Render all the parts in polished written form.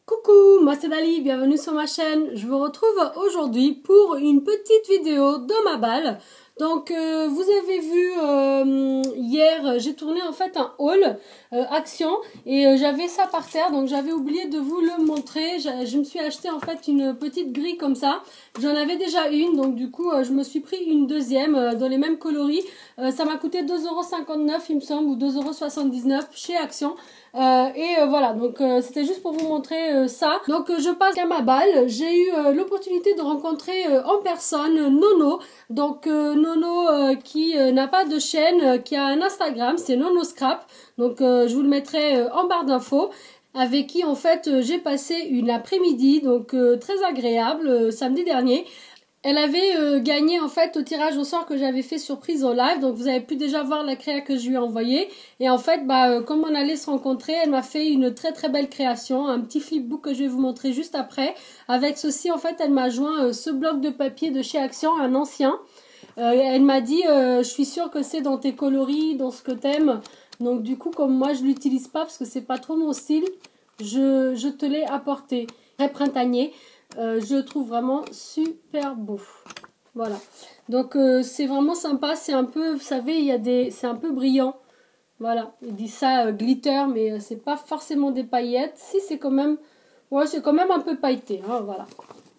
Coucou, moi c'est Dali, bienvenue sur ma chaîne. Je vous retrouve aujourd'hui pour une petite vidéo de ma balle. Donc vous avez vu hier, j'ai tourné en fait un haul Action et j'avais ça par terre, donc j'avais oublié de vous le montrer. Je me suis acheté en fait une petite grille comme ça. J'en avais déjà une, donc du coup je me suis pris une deuxième dans les mêmes coloris. Ça m'a coûté 2,59 € il me semble, ou 2,79 € chez Action. Voilà, donc c'était juste pour vous montrer ça. Donc je passe à ma balle. J'ai eu l'opportunité de rencontrer en personne Nono. Donc Nono qui n'a pas de chaîne, qui a un Instagram, c'est Nono Scrap. Donc je vous le mettrai en barre d'infos. Avec qui en fait j'ai passé une après-midi, donc très agréable samedi dernier. Elle avait gagné en fait au tirage au sort que j'avais fait surprise en live, donc vous avez pu déjà voir la créa que je lui ai envoyée. Et en fait, comme on allait se rencontrer, elle m'a fait une très très belle création, un petit flipbook que je vais vous montrer juste après. Avec ceci, en fait, elle m'a joint ce bloc de papier de chez Action, un ancien. Elle m'a dit, je suis sûre que c'est dans tes coloris, dans ce que t'aimes. Donc du coup, comme moi je l'utilise pas parce que c'est pas trop mon style, je te l'ai apporté. Très printanier. Je le trouve vraiment super beau. Voilà. Donc c'est vraiment sympa. C'est un peu, vous savez, c'est un peu brillant. Voilà. Il dit ça glitter, mais c'est pas forcément des paillettes. Si, c'est quand même, ouais, c'est quand même un peu pailleté. Hein, voilà.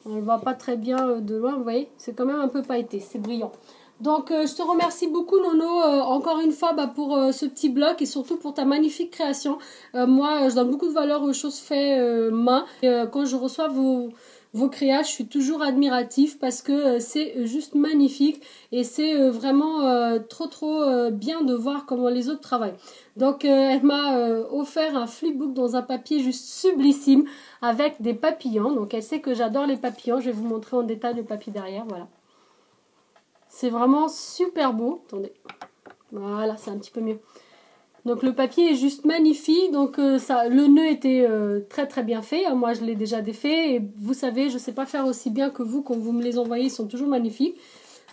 On le voit pas très bien de loin, vous voyez. C'est quand même un peu pailleté. C'est brillant. Donc je te remercie beaucoup Nono encore une fois pour ce petit bloc et surtout pour ta magnifique création. Moi je donne beaucoup de valeur aux choses faites main. Quand je reçois vos créas, je suis toujours admirative parce que c'est juste magnifique et c'est vraiment trop bien de voir comment les autres travaillent. Donc elle m'a offert un flipbook dans un papier juste sublissime avec des papillons. Donc elle sait que j'adore les papillons. Je vais vous montrer en détail le papier derrière, voilà. C'est vraiment super beau. Attendez. Voilà, c'est un petit peu mieux. Donc le papier est juste magnifique. Donc le nœud était très très bien fait. Moi je l'ai déjà défait. Et vous savez, je ne sais pas faire aussi bien que vous quand vous me les envoyez. Ils sont toujours magnifiques.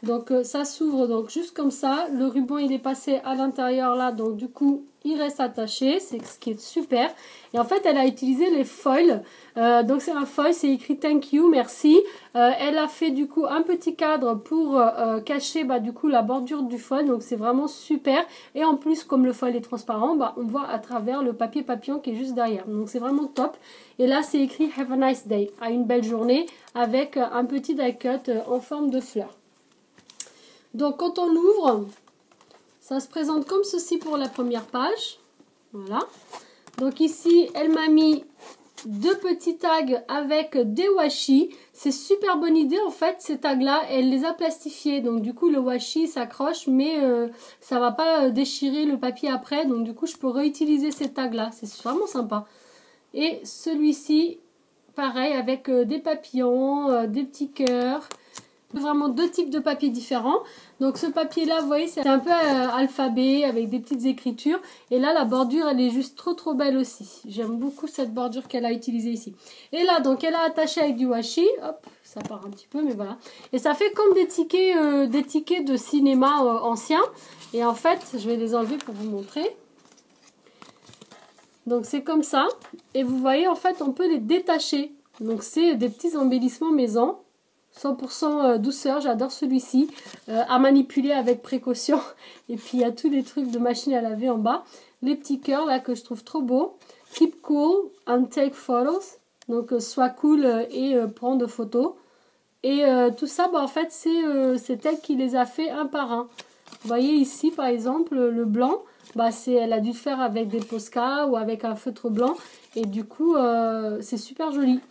Donc ça s'ouvre donc juste comme ça. Le ruban il est passé à l'intérieur là. Donc du coup il reste attaché. C'est ce qui est super. Et en fait elle a utilisé les foils. Donc c'est un foil, c'est écrit thank you, merci. Elle a fait du coup un petit cadre pour cacher du coup la bordure du foil. Donc c'est vraiment super. Et en plus comme le foil est transparent, on voit à travers le papier papillon qui est juste derrière. Donc c'est vraiment top. Et là c'est écrit have a nice day, à une belle journée, avec un petit die cut en forme de fleur. Donc quand on ouvre, ça se présente comme ceci pour la première page. Voilà. Donc ici, elle m'a mis deux petits tags avec des washi. C'est super bonne idée en fait, ces tags là, elle les a plastifiés. Donc du coup le washi s'accroche mais ça va pas déchirer le papier après. Donc du coup je peux réutiliser ces tags là, c'est vraiment sympa. Et celui-ci, pareil avec des papillons, des petits cœurs. Vraiment deux types de papiers différents. Donc ce papier là vous voyez c'est un peu alphabet avec des petites écritures et là la bordure elle est juste trop belle aussi. J'aime beaucoup cette bordure qu'elle a utilisée ici. Et là donc elle a attaché avec du washi, hop ça part un petit peu mais voilà. Et ça fait comme des tickets de cinéma anciens. Et en fait je vais les enlever pour vous montrer. Donc c'est comme ça et vous voyez en fait on peut les détacher. Donc c'est des petits embellissements maison. 100% douceur, j'adore celui-ci, à manipuler avec précaution. Et puis il y a tous les trucs de machine à laver en bas. Les petits cœurs là que je trouve trop beaux. Keep cool and take photos. Donc sois cool et prends de photos. Et tout ça, en fait, c'est elle qui les a fait un par un. Vous voyez ici, par exemple, le blanc, elle a dû le faire avec des Posca ou avec un feutre blanc. Et du coup, c'est super joli.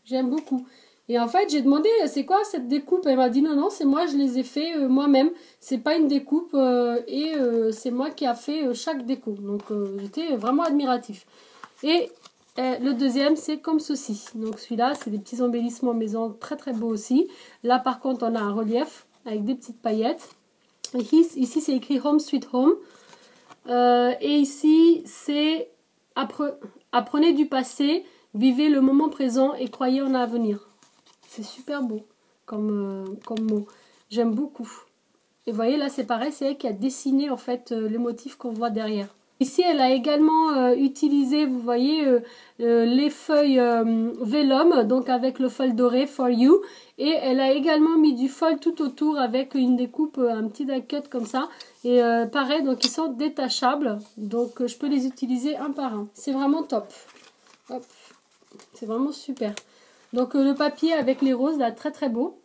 J'aime beaucoup. Et en fait, j'ai demandé, c'est quoi cette découpe? Elle m'a dit, non, c'est moi, je les ai fait moi-même. C'est pas une découpe c'est moi qui a fait chaque découpe. Donc, j'étais vraiment admiratif. Et le deuxième, c'est comme ceci. Donc, celui-là, c'est des petits embellissements maison très beaux aussi. Là, par contre, on a un relief avec des petites paillettes. Et ici, c'est écrit Home Sweet Home. Et ici, c'est apprenez du passé, vivez le moment présent et croyez en l'avenir. C'est super beau comme mot. J'aime beaucoup. Et vous voyez, là, c'est pareil, c'est elle qui a dessiné, en fait, les motifs qu'on voit derrière. Ici, elle a également utilisé, vous voyez, les feuilles vellum, donc avec le fol doré For You. Et elle a également mis du fol tout autour avec une découpe, un petit die cut comme ça. Et pareil, donc ils sont détachables. Donc je peux les utiliser un par un. C'est vraiment top. Hop. C'est vraiment super. Donc le papier avec les roses, là, très très beau.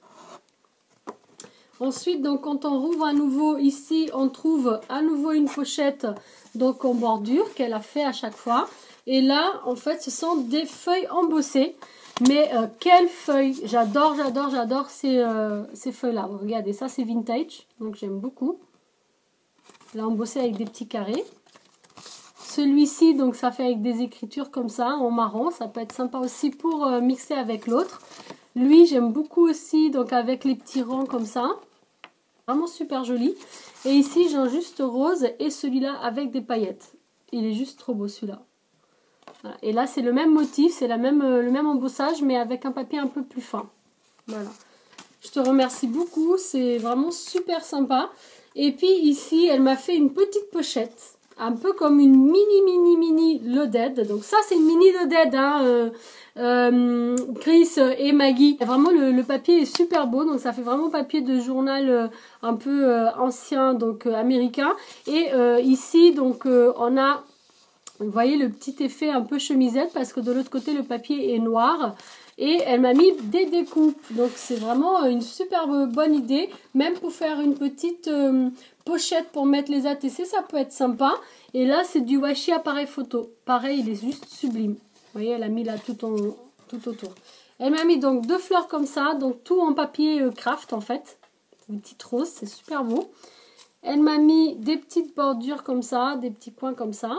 Ensuite, donc quand on rouvre à nouveau, ici, on trouve à nouveau une pochette donc en bordure qu'elle a fait à chaque fois. Et là, en fait, ce sont des feuilles embossées. Mais quelles feuilles! J'adore, j'adore, j'adore ces feuilles-là. Regardez, ça c'est vintage, donc j'aime beaucoup. Là, embossé avec des petits carrés. Celui-ci, donc ça fait avec des écritures comme ça, en marron. Ça peut être sympa aussi pour mixer avec l'autre. Lui, j'aime beaucoup aussi, donc avec les petits rangs comme ça. Vraiment super joli. Et ici, j'ai un juste rose et celui-là avec des paillettes. Il est juste trop beau celui-là. Voilà. Et là, c'est le même motif, c'est le même embossage, mais avec un papier un peu plus fin. Voilà. Je te remercie beaucoup, c'est vraiment super sympa. Et puis ici, elle m'a fait une petite pochette. Un peu comme une mini loaded. Donc ça, c'est une mini loaded, hein, Chris et Maggie. Vraiment, le papier est super beau. Donc ça fait vraiment papier de journal un peu ancien, donc américain. Et ici, donc on a, vous voyez, le petit effet un peu chemisette parce que de l'autre côté, le papier est noir. Et elle m'a mis des découpes. Donc c'est vraiment une superbe bonne idée. Même pour faire une petite pochette pour mettre les ATC, ça peut être sympa. Et là, c'est du washi appareil photo. Pareil, il est juste sublime. Vous voyez, elle a mis là tout autour. Elle m'a mis donc 2 fleurs comme ça. Donc tout en papier craft en fait. Une petite rose, c'est super beau. Elle m'a mis des petites bordures comme ça. Des petits coins comme ça.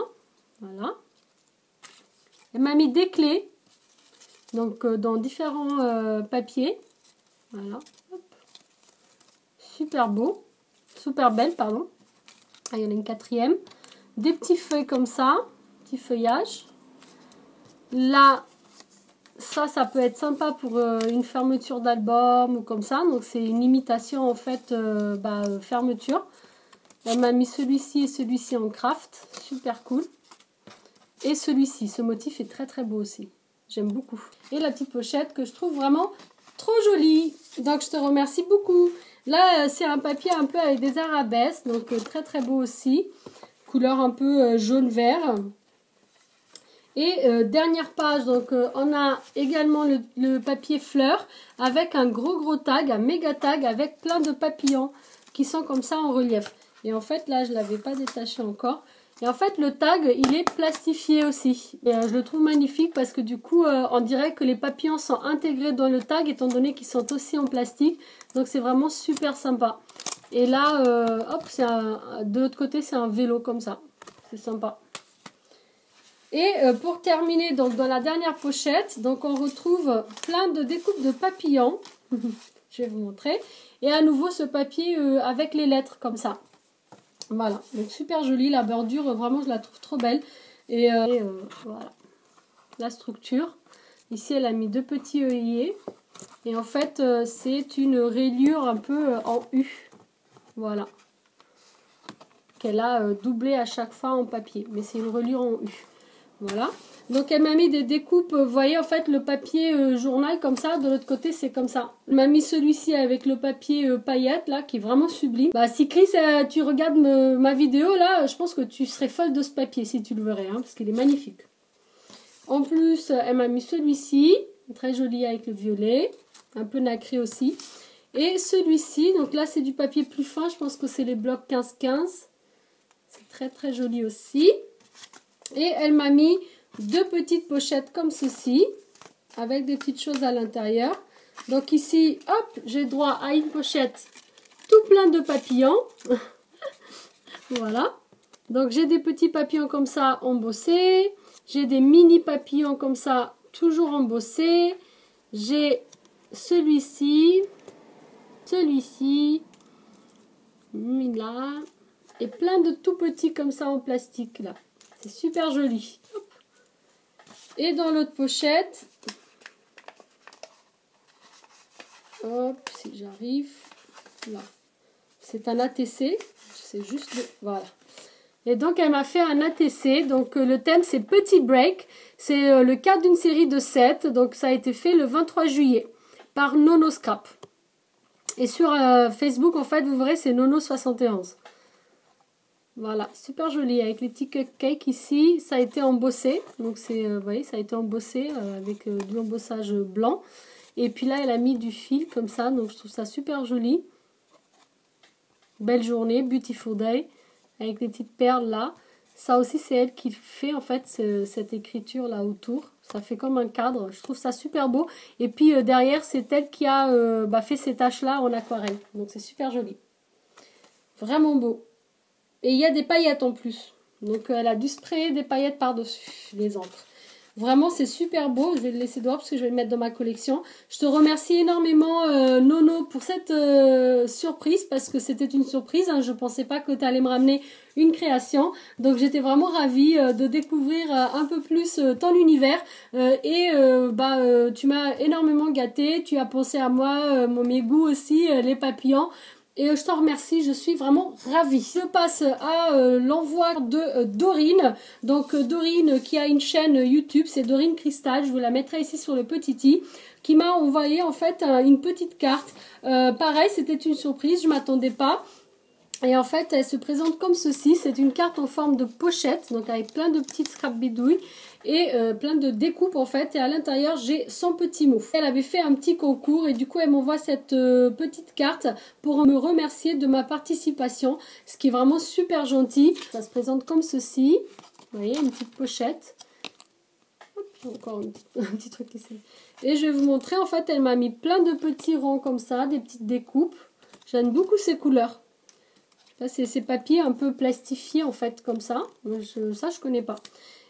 Voilà. Elle m'a mis des clés. Donc dans différents papiers. Voilà. Hop. Super beau. Super belle, pardon. Ah, il y en a une quatrième. Des petits feuilles comme ça. Petit feuillage. Là, ça peut être sympa pour une fermeture d'album ou comme ça. Donc c'est une imitation en fait fermeture. Elle m'a mis celui-ci et celui-ci en craft. Super cool. Et celui-ci. Ce motif est très très beau aussi. J'aime beaucoup. Et la petite pochette que je trouve vraiment trop jolie. Donc je te remercie beaucoup. Là c'est un papier un peu avec des arabesques. Donc très très beau aussi. Couleur un peu jaune-vert. Et dernière page. Donc on a également le papier fleur. Avec un gros tag. Un méga tag avec plein de papillons. Qui sont comme ça en relief. Et en fait là je ne l'avais pas détaché encore. Et en fait, le tag, il est plastifié aussi. Et je le trouve magnifique parce que du coup, on dirait que les papillons sont intégrés dans le tag étant donné qu'ils sont aussi en plastique. Donc, c'est vraiment super sympa. Et là, hop, de l'autre côté, c'est un vélo comme ça. C'est sympa. Et pour terminer, donc dans la dernière pochette, donc on retrouve plein de découpes de papillons. Je vais vous montrer. Et à nouveau, ce papier avec les lettres comme ça. Voilà, donc super jolie, la bordure, vraiment je la trouve trop belle. Et voilà, la structure. Ici elle a mis 2 petits œillets. Et en fait c'est une rayure un peu en U. Voilà. Qu'elle a doublé à chaque fois en papier. Mais c'est une reliure en U. Voilà. Donc elle m'a mis des découpes, vous voyez en fait le papier journal comme ça, de l'autre côté c'est comme ça. Elle m'a mis celui-ci avec le papier paillette là qui est vraiment sublime. Bah si Chris tu regardes ma vidéo là, je pense que tu serais folle de ce papier si tu le verrais, hein, parce qu'il est magnifique. En plus elle m'a mis celui-ci, très joli avec le violet, un peu nacré aussi. Et celui-ci, donc là c'est du papier plus fin, je pense que c'est les blocs 15-15. C'est très très joli aussi. Et elle m'a mis 2 petites pochettes comme ceci, avec des petites choses à l'intérieur. Donc ici, hop, j'ai droit à une pochette tout plein de papillons. Voilà. Donc j'ai des petits papillons comme ça embossés. J'ai des mini papillons comme ça, toujours embossés. J'ai celui-ci, là, et plein de tout petits comme ça en plastique là. C'est super joli. Hop. Et dans l'autre pochette, hop, si j'arrive, là, c'est un ATC, c'est juste, voilà. Et donc elle m'a fait un ATC, donc le thème c'est Petit Break, c'est le cadre d'une série de 7, donc ça a été fait le 23 juillet par Nono Scrap. Et sur Facebook en fait vous verrez c'est Nono71. Voilà, super joli avec les petits cupcakes ici, ça a été embossé, donc c'est, vous voyez ça a été embossé avec du embossage blanc. Et puis là elle a mis du fil comme ça, donc je trouve ça super joli. Belle journée, beautiful day. Avec des petites perles là. Ça aussi c'est elle qui fait en fait cette écriture là autour. Ça fait comme un cadre. Je trouve ça super beau. Et puis derrière c'est elle qui a fait ces taches là en aquarelle. Donc c'est super joli. Vraiment beau. Et il y a des paillettes en plus. Donc elle a du spray, des paillettes par-dessus les encres. Vraiment, c'est super beau. Je vais le laisser dehors parce que je vais le mettre dans ma collection. Je te remercie énormément, Nono, pour cette surprise parce que c'était une surprise. Hein. Je ne pensais pas que tu allais me ramener une création. Donc, j'étais vraiment ravie de découvrir un peu plus ton univers. Tu m'as énormément gâtée. Tu as pensé à moi, mes goûts aussi, les papillons. Et je t'en remercie, je suis vraiment ravie. Je passe à l'envoi de Dorine. Donc Dorine qui a une chaîne YouTube, c'est Dorine Cristal. Je vous la mettrai ici sur le petit i. Qui m'a envoyé en fait une petite carte. Pareil, c'était une surprise, je ne m'attendais pas. Et en fait, elle se présente comme ceci. C'est une carte en forme de pochette, donc avec plein de petites scrap bidouilles et plein de découpes en fait. Et à l'intérieur, j'ai 100 petits mots. Elle avait fait un petit concours et du coup, elle m'envoie cette petite carte pour me remercier de ma participation, ce qui est vraiment super gentil. Ça se présente comme ceci. Vous voyez, une petite pochette. Hop, encore un petit truc ici. Et je vais vous montrer, en fait, elle m'a mis plein de petits ronds comme ça, des petites découpes. J'aime beaucoup ces couleurs. Là, c'est ces papiers un peu plastifiés, en fait, comme ça. Ça, je connais pas.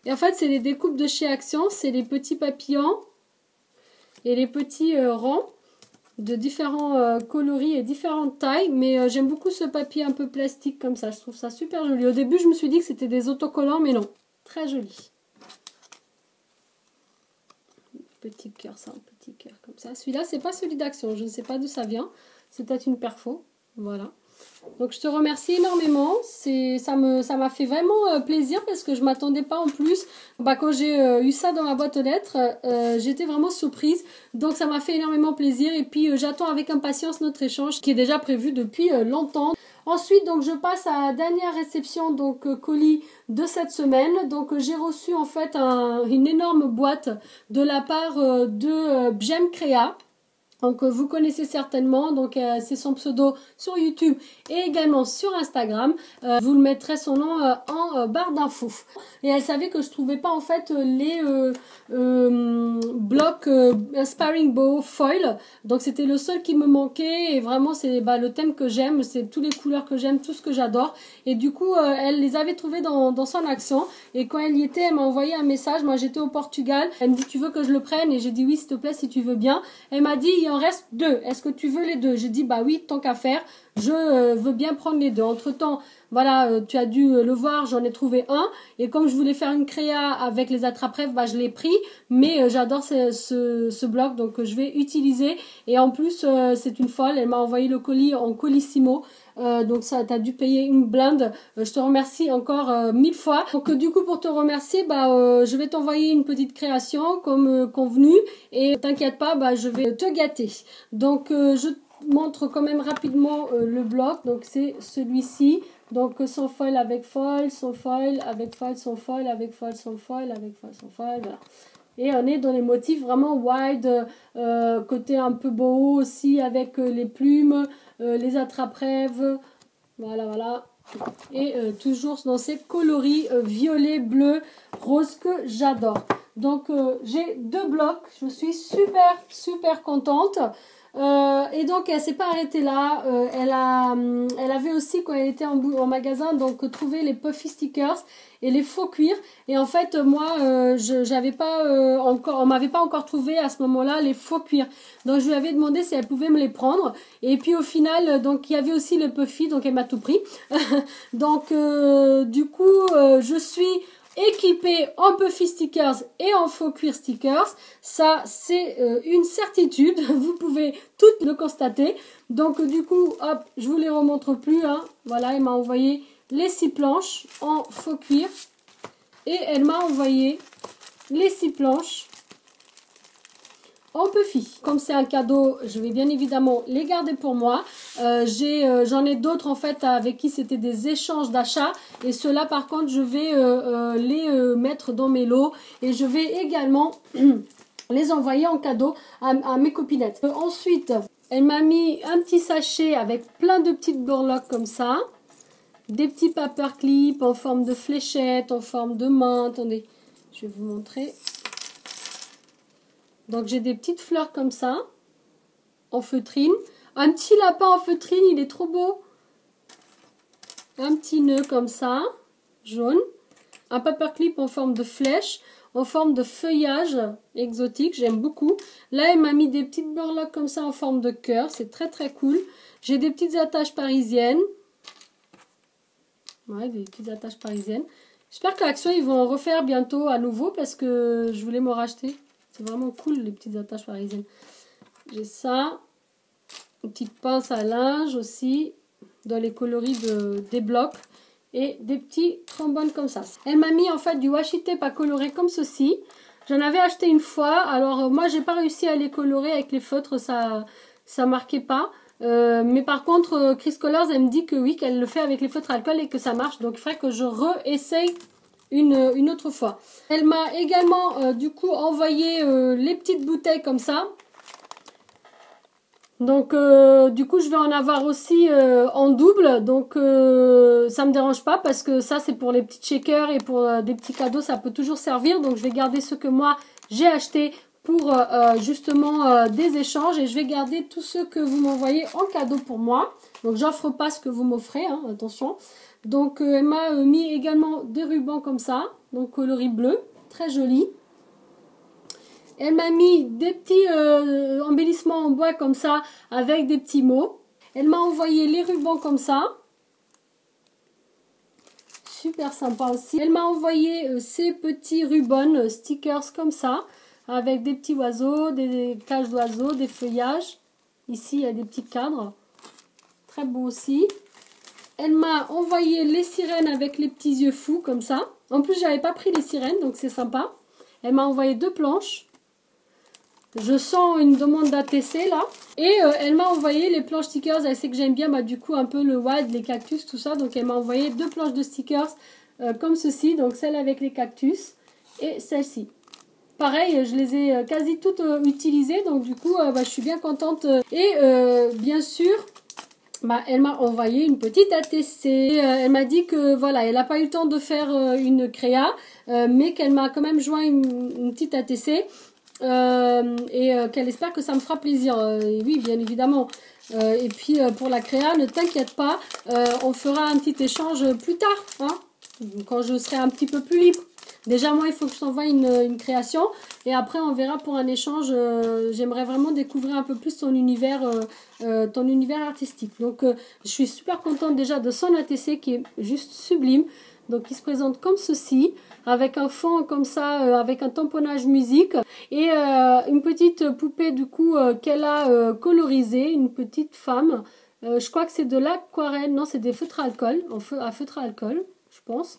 Et en fait, c'est les découpes de chez Action. C'est les petits papillons et les petits rangs de différents coloris et différentes tailles. Mais j'aime beaucoup ce papier un peu plastique comme ça. Je trouve ça super joli. Au début, je me suis dit que c'était des autocollants, mais non. Très joli. Petit cœur, ça, un petit cœur comme ça. Celui-là, c'est pas celui d'Action. Je ne sais pas d'où ça vient. C'est peut-être une perfo. Voilà. Donc je te remercie énormément, ça m'a fait vraiment plaisir parce que je ne m'attendais pas en plus. Quand j'ai eu ça dans ma boîte aux lettres, j'étais vraiment surprise. Donc ça m'a fait énormément plaisir et puis j'attends avec impatience notre échange qui est déjà prévu depuis longtemps. Ensuite, donc je passe à la dernière réception colis de cette semaine. Donc j'ai reçu en fait une énorme boîte de la part de Bjem Créa. Donc vous connaissez certainement, donc c'est son pseudo sur YouTube et également sur Instagram. Vous le mettrez son nom en barre d'infos. Et elle savait que je trouvais pas en fait les blocs Inspiring Bow Foil. Donc c'était le seul qui me manquait et vraiment c'est le thème que j'aime, c'est toutes les couleurs que j'aime, tout ce que j'adore. Et du coup elle les avait trouvés dans son Action et quand elle y était, elle m'a envoyé un message. Moi j'étais au Portugal, elle me dit tu veux que je le prenne et j'ai dit oui s'il te plaît si tu veux bien. Elle m'a dit il en reste 2. Est-ce que tu veux les 2? J'ai dit bah oui, tant qu'à faire, je veux bien prendre les 2. Entre temps, voilà, tu as dû le voir, j'en ai trouvé un. Et comme je voulais faire une créa avec les attrape-rêves, je l'ai pris. Mais j'adore ce bloc, donc je vais utiliser. Et en plus, c'est une folle. Elle m'a envoyé le colis en colissimo. Donc ça, t'as dû payer une blinde. Je te remercie encore 1000 fois. Donc du coup, pour te remercier, je vais t'envoyer une petite création comme convenu. Et t'inquiète pas, je vais te gâter. Donc je montre quand même rapidement le bloc. Donc c'est celui-ci. Donc sans foil avec foil, sans foil avec foil, sans foil avec foil, sans foil avec foil, sans foil. Voilà. Et on est dans les motifs vraiment wide, côté un peu beau aussi avec les plumes, les attrape-rêves. Voilà, voilà. Et toujours dans ces coloris violet, bleu, rose que j'adore. Donc j'ai 2 blocs. Je suis super contente. Et donc elle s'est pas arrêtée là, elle avait aussi quand elle était en magasin donc trouvé les puffy stickers et les faux cuirs et en fait moi j'avais pas encore, on m'avait pas encore trouvé à ce moment-là les faux cuirs, donc je lui avais demandé si elle pouvait me les prendre et puis au final donc il y avait aussi le puffy, donc elle m'a tout pris. Donc du coup je suis équipée en puffy stickers et en faux cuir stickers. Ça, c'est une certitude. Vous pouvez toutes le constater. Donc, du coup, hop, je vous les remontre plus. Hein. Voilà, il m'a envoyé les 6 planches en faux cuir. Et elle m'a envoyé les 6 planches en puffy. Comme c'est un cadeau, je vais bien évidemment les garder pour moi. J'en ai d'autres en fait avec qui c'était des échanges d'achats. Et ceux-là par contre, je vais les mettre dans mes lots. Et je vais également les envoyer en cadeau à mes copinettes. Ensuite, elle m'a mis un petit sachet avec plein de petites burloques comme ça. Des petits paperclips en forme de fléchette, en forme de main. Attendez, je vais vous montrer. Donc j'ai des petites fleurs comme ça, en feutrine. Un petit lapin en feutrine, il est trop beau. Un petit nœud comme ça, jaune. Un paperclip en forme de flèche, en forme de feuillage exotique, j'aime beaucoup. Là, elle m'a mis des petites burloques comme ça en forme de cœur, c'est très très cool. J'ai des petites attaches parisiennes. Ouais, des petites attaches parisiennes. J'espère qu'Action, ils vont en refaire bientôt à nouveau parce que je voulais m'en racheter. C'est vraiment cool les petites attaches parisiennes. J'ai ça. Une petite pince à linge aussi. Dans les coloris des blocs. Et des petits trombones comme ça. Elle m'a mis en fait du washi tape à colorer comme ceci. J'en avais acheté une fois. Alors moi j'ai pas réussi à les colorer avec les feutres. Ça marquait pas. Mais par contre Chris Colors elle me dit que oui, qu'elle le fait avec les feutres alcool et que ça marche. Donc il faudrait que je réessaye une autre fois. Elle m'a également du coup envoyé les petites bouteilles comme ça. Donc du coup je vais en avoir aussi en double. Donc ça me dérange pas parce que ça c'est pour les petits shakers et pour des petits cadeaux, ça peut toujours servir. Donc je vais garder ce que moi j'ai acheté pour justement des échanges. Et je vais garder tous ceux que vous m'envoyez en cadeau pour moi. Donc j'offre pas ce que vous m'offrez, hein, attention. Donc elle m'a mis également des rubans comme ça, donc coloris bleu, très joli. Elle m'a mis des petits embellissements en bois comme ça, avec des petits mots. Elle m'a envoyé les rubans comme ça. Super sympa aussi. Elle m'a envoyé ces petits rubans stickers comme ça, avec des petits oiseaux, des cages d'oiseaux, des feuillages. Ici, il y a des petits cadres. Très beau aussi. Elle m'a envoyé les sirènes avec les petits yeux fous comme ça. En plus, j'avais pas pris les sirènes, donc c'est sympa. Elle m'a envoyé 2 planches. Je sens une demande d'ATC là. Et elle m'a envoyé les planches stickers. Elle sait que j'aime bien du coup un peu le wild, les cactus, tout ça. Donc elle m'a envoyé 2 planches de stickers comme ceci. Donc celle avec les cactus et celle-ci. Pareil, je les ai quasi toutes utilisées. Donc du coup, je suis bien contente. Et bien sûr... elle m'a envoyé une petite ATC. Elle m'a dit que voilà, elle n'a pas eu le temps de faire une créa, mais qu'elle m'a quand même joint une petite ATC et qu'elle espère que ça me fera plaisir. Oui, bien évidemment. Et puis pour la créa, ne t'inquiète pas, on fera un petit échange plus tard, hein, quand je serai un petit peu plus libre. Déjà, moi, il faut que je t'envoie une création. Et après, on verra pour un échange. J'aimerais vraiment découvrir un peu plus ton univers artistique. Donc, je suis super contente déjà de son ATC qui est juste sublime. Donc, il se présente comme ceci. Avec un fond comme ça, avec un tamponnage musique. Et une petite poupée, du coup, qu'elle a colorisée. Une petite femme. Je crois que c'est de l'aquarelle. Non, c'est des feutres à alcool. À feutre à alcool, je pense.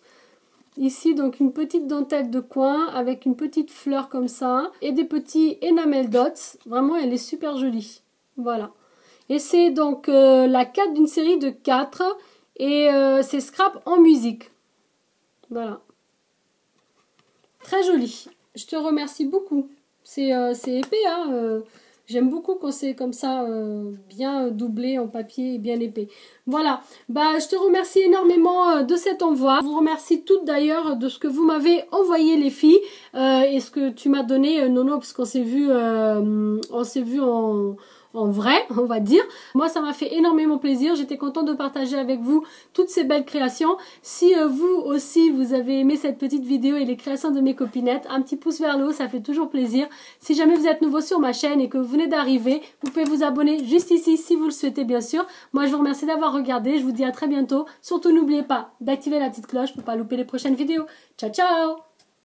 Ici, donc, une petite dentelle de coin avec une petite fleur comme ça. Et des petits enamel dots. Vraiment, elle est super jolie. Voilà. Et c'est donc la 4 d'une série de 4. Et c'est scrap en musique. Voilà. Très joli. Je te remercie beaucoup. C'est épais, hein. J'aime beaucoup quand c'est comme ça, bien doublé en papier et bien épais. Voilà, je te remercie énormément de cet envoi. Je vous remercie toutes d'ailleurs de ce que vous m'avez envoyé les filles. Et ce que tu m'as donné, Nono, parce qu'on s'est vu en vrai, on va dire. Moi, ça m'a fait énormément plaisir. J'étais contente de partager avec vous toutes ces belles créations. Si vous aussi, vous avez aimé cette petite vidéo et les créations de mes copinettes, un petit pouce vers le haut, ça fait toujours plaisir. Si jamais vous êtes nouveau sur ma chaîne et que vous venez d'arriver, vous pouvez vous abonner juste ici si vous le souhaitez, bien sûr. Moi, je vous remercie d'avoir regardé. Je vous dis à très bientôt. Surtout, n'oubliez pas d'activer la petite cloche pour ne pas louper les prochaines vidéos. Ciao, ciao!